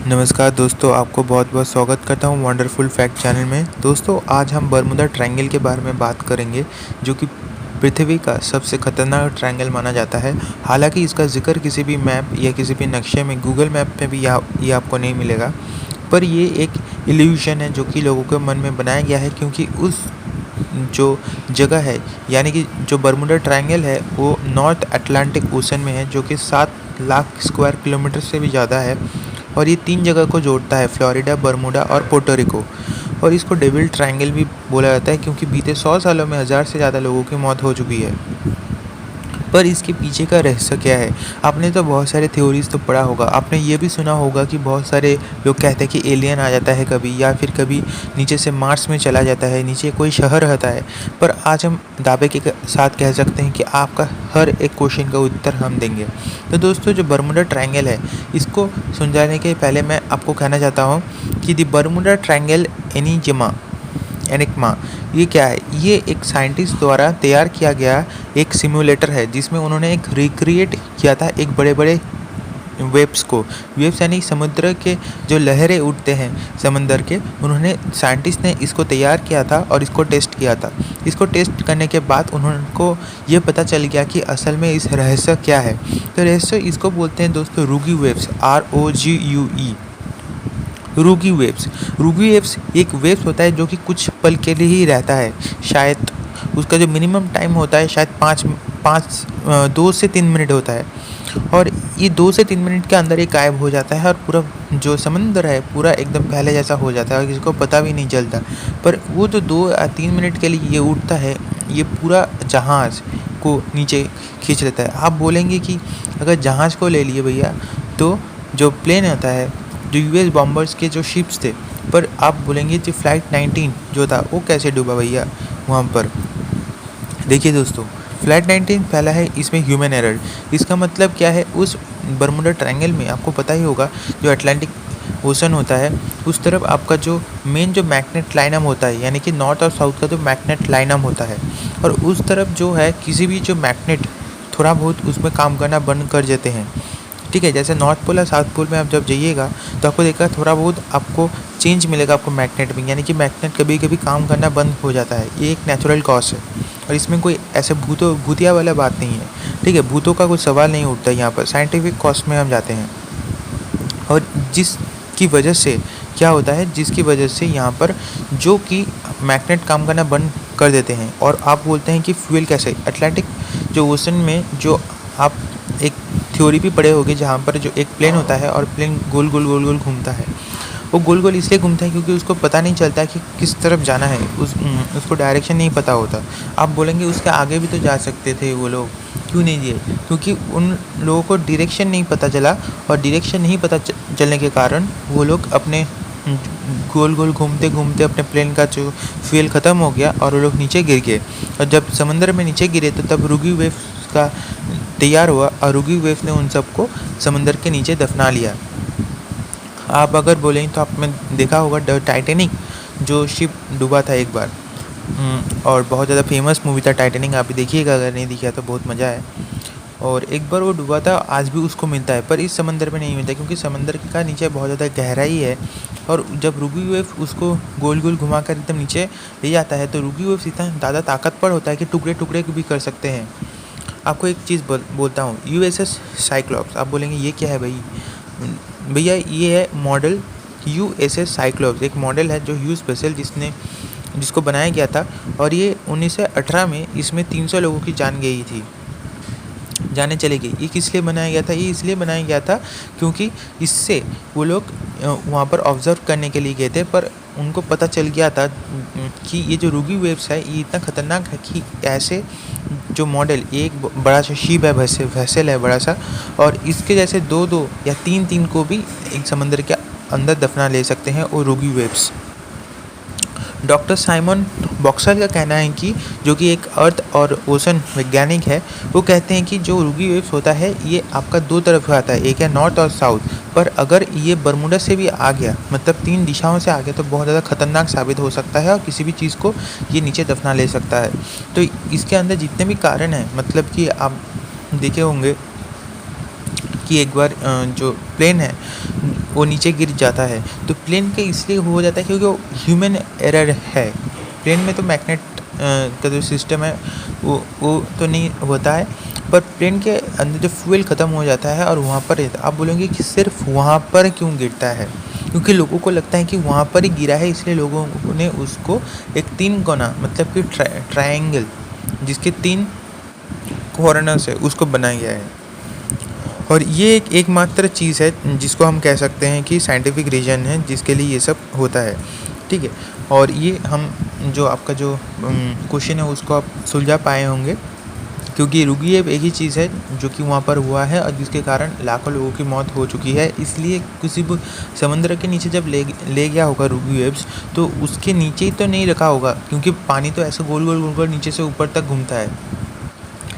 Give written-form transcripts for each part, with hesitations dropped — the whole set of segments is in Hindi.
नमस्कार दोस्तों, आपको बहुत-बहुत स्वागत करता हूँ वंडरफुल फैक्ट चैनल में। दोस्तों, आज हम बरमुदा ट्रायंगल के बारे में बात करेंगे, जो कि पृथ्वी का सबसे खतरनाक ट्रायंगल माना जाता है। हालाँकि इसका ज़िक्र किसी भी मैप या किसी भी नक्शे में, गूगल मैप में भी ये आपको नहीं मिलेगा। पर ये एक इल्यूशन है जो कि लोगों के मन में बनाया गया है, क्योंकि उस जो जगह है, यानी कि जो बरमुडा ट्रायंगल है, वो नॉर्थ अटलांटिक ओशन में है, जो कि 7 लाख स्क्वायर किलोमीटर से भी ज़्यादा है। और ये 3 जगह को जोड़ता है, फ्लोरिडा, बरमुडा और पोर्टो रिको। और इसको डेविल ट्रायंगल भी बोला जाता है, क्योंकि बीते 100 सालों में 1000 से ज़्यादा लोगों की मौत हो चुकी है। पर इसके पीछे का रहस्य क्या है? आपने तो बहुत सारे थ्योरीज़ तो पढ़ा होगा। आपने ये भी सुना होगा कि बहुत सारे लोग कहते हैं कि एलियन आ जाता है कभी, या फिर कभी नीचे से मार्स में चला जाता है, नीचे कोई शहर रहता है। पर आज हम दावे के साथ कह सकते हैं कि आपका हर एक क्वेश्चन का उत्तर हम देंगे। तो दोस्तों, जो बरमुडा ट्रायंगल है, इसको सुलझाने के पहले मैं आपको कहना चाहता हूँ कि द बरमुडा ट्रायंगल एनिग्मा ये क्या है? ये एक साइंटिस्ट द्वारा तैयार किया गया एक सिम्युलेटर है, जिसमें उन्होंने एक रिक्रिएट किया था एक बड़े-बड़े वेव्स को। वेव्स यानी समुद्र के जो लहरें उठते हैं समंदर के, उन्होंने साइंटिस्ट ने इसको तैयार किया था और इसको टेस्ट किया था। इसको टेस्ट करने के बाद उनको ये पता चल गया कि असल में इस रहस्य क्या है। तो रहस्य इसको बोलते हैं दोस्तों रूगी वेव्स, ROGUE। रूगी वेव्स एक वेव्स होता है जो कि कुछ पल के लिए ही रहता है। शायद उसका जो मिनिमम टाइम होता है शायद 2 से 3 मिनट होता है, और ये 2 से 3 मिनट के अंदर ये गायब हो जाता है और पूरा जो समंदर है पूरा एकदम पहले जैसा हो जाता है और किसी को पता भी नहीं चलता। पर वो जो 2 या 3 मिनट के लिए ये उठता है, ये पूरा जहाज़ को नीचे खींच लेता है। आप बोलेंगे कि अगर जहाज़ को ले लिए भैया, तो जो प्लेन होता है, जो यूएस बॉम्बर्स के जो शिप्स थे, पर आप बोलेंगे कि फ़्लाइट 19 जो था वो कैसे डूबा भैया वहाँ पर? देखिए दोस्तों, फ़्लाइट 19 पहला है इसमें ह्यूमन एरर। इसका मतलब क्या है? उस बरमुडा ट्रायंगल में आपको पता ही होगा, जो अटलांटिक ओशन होता है, उस तरफ आपका जो मेन जो मैग्नेट लाइनम होता है, यानी कि नॉर्थ और साउथ का जो मैग्नेट लाइनम होता है, और उस तरफ जो है किसी भी जो मैग्नेट थोड़ा बहुत उसमें काम करना बंद कर देते हैं। ठीक है, जैसे नॉर्थ पोल और साउथ पोल में आप जब जाइएगा तो आपको देखा थोड़ा बहुत आपको चेंज मिलेगा आपको मैग्नेट में, यानी कि मैग्नेट कभी कभी काम करना बंद हो जाता है। ये एक नेचुरल कॉज है और इसमें कोई ऐसे भूतिया वाला बात नहीं है। ठीक है, भूतों का कोई सवाल नहीं उठता यहाँ पर, साइंटिफिक कॉज में हम जाते हैं। और जिसकी वजह से क्या होता है, जिसकी वजह से यहाँ पर जो कि मैग्नेट काम करना बंद कर देते हैं। और आप बोलते हैं कि फ्यूल कैसे? अटलांटिक जो ओशन में जो आप एक थ्योरी भी पढ़े होंगे, जहाँ पर जो एक प्लेन होता है और प्लेन गोल गोल घूमता है। वो गोल गोल इसलिए घूमता है क्योंकि उसको पता नहीं चलता कि किस तरफ जाना है, उसको डायरेक्शन नहीं पता होता। आप बोलेंगे उसके आगे भी तो जा सकते थे वो लोग, क्यों नहीं दिए? क्योंकि उन लोगों को डायरेक्शन नहीं पता चला, और डायरेक्शन नहीं पता चलने के कारण वो लोग अपने गोल गोल घूमते घूमते अपने प्लेन का जो फ्यूल ख़त्म हो गया और वो लोग नीचे गिर गए। और जब समंदर में नीचे गिरे तो तब रूगी वेव का तैयार हुआ, और रूगी वेव ने उन सबको समंदर के नीचे दफना लिया। आप अगर बोलें तो आपने देखा होगा टाइटैनिक, जो शिप डूबा था एक बार, और बहुत ज़्यादा फेमस मूवी था टाइटैनिक। आप भी देखिएगा, अगर नहीं देखा तो बहुत मज़ा है। और एक बार वो डूबा था, आज भी उसको मिलता है, पर इस समंदर में नहीं मिलता, क्योंकि समंदर का नीचे बहुत ज़्यादा गहराई है। और जब रूगी वेव उसको गोल गोल घुमा कर एकदम नीचे ले जाता है, तो रूगी वेव इतना ज़्यादा ताकतवर होता है कि टुकड़े टुकड़े भी कर सकते हैं। आपको एक चीज़ बोलता हूँ, USS साइक्लॉप्स। आप बोलेंगे ये क्या है भाई? भैया ये है मॉडल USS साइक्लॉप्स। एक मॉडल है जो ह्यूज वेसल जिसको बनाया गया था, और ये 1918 में इसमें 300 लोगों की जानें चली गई। ये किस लिए बनाया गया था? ये इसलिए बनाया गया था क्योंकि इससे वो लोग वहाँ पर ऑब्ज़र्व करने के लिए गए थे, पर उनको पता चल गया था कि ये जो रूगी वेव्स है ये इतना ख़तरनाक है कि ऐसे जो मॉडल, एक बड़ा सा शिप है, वेसल है बड़ा सा, और इसके जैसे 2-2 या 3-3 को भी एक समंदर के अंदर दफना ले सकते हैं वो रूगी वेव्स। डॉक्टर साइमन बॉक्सर का कहना है कि जो कि एक अर्थ और ओशन वैज्ञानिक है, वो कहते हैं कि जो रूगी वेव्स होता है ये आपका 2 तरफ आता है, एक है नॉर्थ और साउथ। पर अगर ये बरमुडा से भी आ गया, मतलब 3 दिशाओं से आ गया, तो बहुत ज़्यादा खतरनाक साबित हो सकता है और किसी भी चीज़ को ये नीचे दफना ले सकता है। तो इसके अंदर जितने भी कारण हैं, मतलब कि आप देखे होंगे कि एक बार जो प्लेन है वो नीचे गिर जाता है, तो प्लेन के इसलिए हो जाता है क्योंकि वो ह्यूमन एरर है। प्लेन में तो मैग्नेट का जो सिस्टम है वो तो नहीं होता है, पर प्लेन के अंदर जो फ्यूल ख़त्म हो जाता है और वहाँ पर रहता है। आप बोलेंगे कि सिर्फ वहाँ पर क्यों गिरता है? क्योंकि लोगों को लगता है कि वहाँ पर ही गिरा है, इसलिए लोगों ने उसको एक 3 कोना मतलब कि ट्रायंगल जिसके 3 कॉर्नर्स है उसको बनाया गया है। और ये एकमात्र चीज़ है जिसको हम कह सकते हैं कि साइंटिफिक रीज़न है जिसके लिए ये सब होता है, ठीक है। और ये हम जो आपका जो क्वेश्चन है उसको आप सुलझा पाए होंगे, क्योंकि रुगी वेव एक ही चीज़ है जो कि वहाँ पर हुआ है और जिसके कारण लाखों लोगों की मौत हो चुकी है। इसलिए किसी भी समुद्र के नीचे जब ले गया होगा रुगी वेव्स, तो उसके नीचे ही तो नहीं रखा होगा, क्योंकि पानी तो ऐसे गोल गोल गोल गोल नीचे से ऊपर तक घूमता है,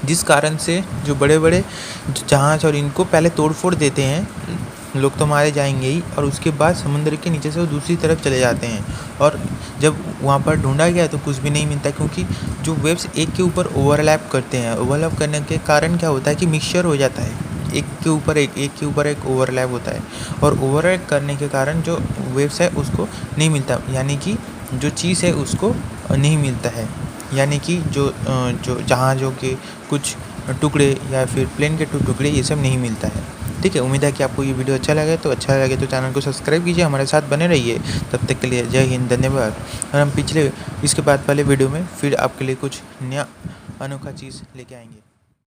जिस कारण से जो बड़े बड़े जहाज और इनको पहले तोड़ फोड़ देते हैं, लोग तो मारे जाएंगे ही, और उसके बाद समुद्र के नीचे से वो दूसरी तरफ चले जाते हैं। और जब वहाँ पर ढूंढा गया तो कुछ भी नहीं मिलता, क्योंकि जो वेव्स एक के ऊपर ओवरलैप करते हैं, ओवरलैप करने के कारण क्या होता है कि मिक्सचर हो जाता है, एक के ऊपर एक ओवरलैप होता है, और ओवरलैप करने के कारण जो वेव्स है उसको नहीं मिलता, यानी कि जो चीज़ है उसको नहीं मिलता है, यानी कि जो जहाज़ों के कुछ टुकड़े या फिर प्लेन के टुकड़े ये सब नहीं मिलता है, ठीक है। उम्मीद है कि आपको ये वीडियो अच्छा लगे तो चैनल को सब्सक्राइब कीजिए, हमारे साथ बने रहिए। तब तक के लिए जय हिंद, धन्यवाद। और हम इसके बाद वाले वीडियो में फिर आपके लिए कुछ नया अनोखा चीज़ लेके आएंगे।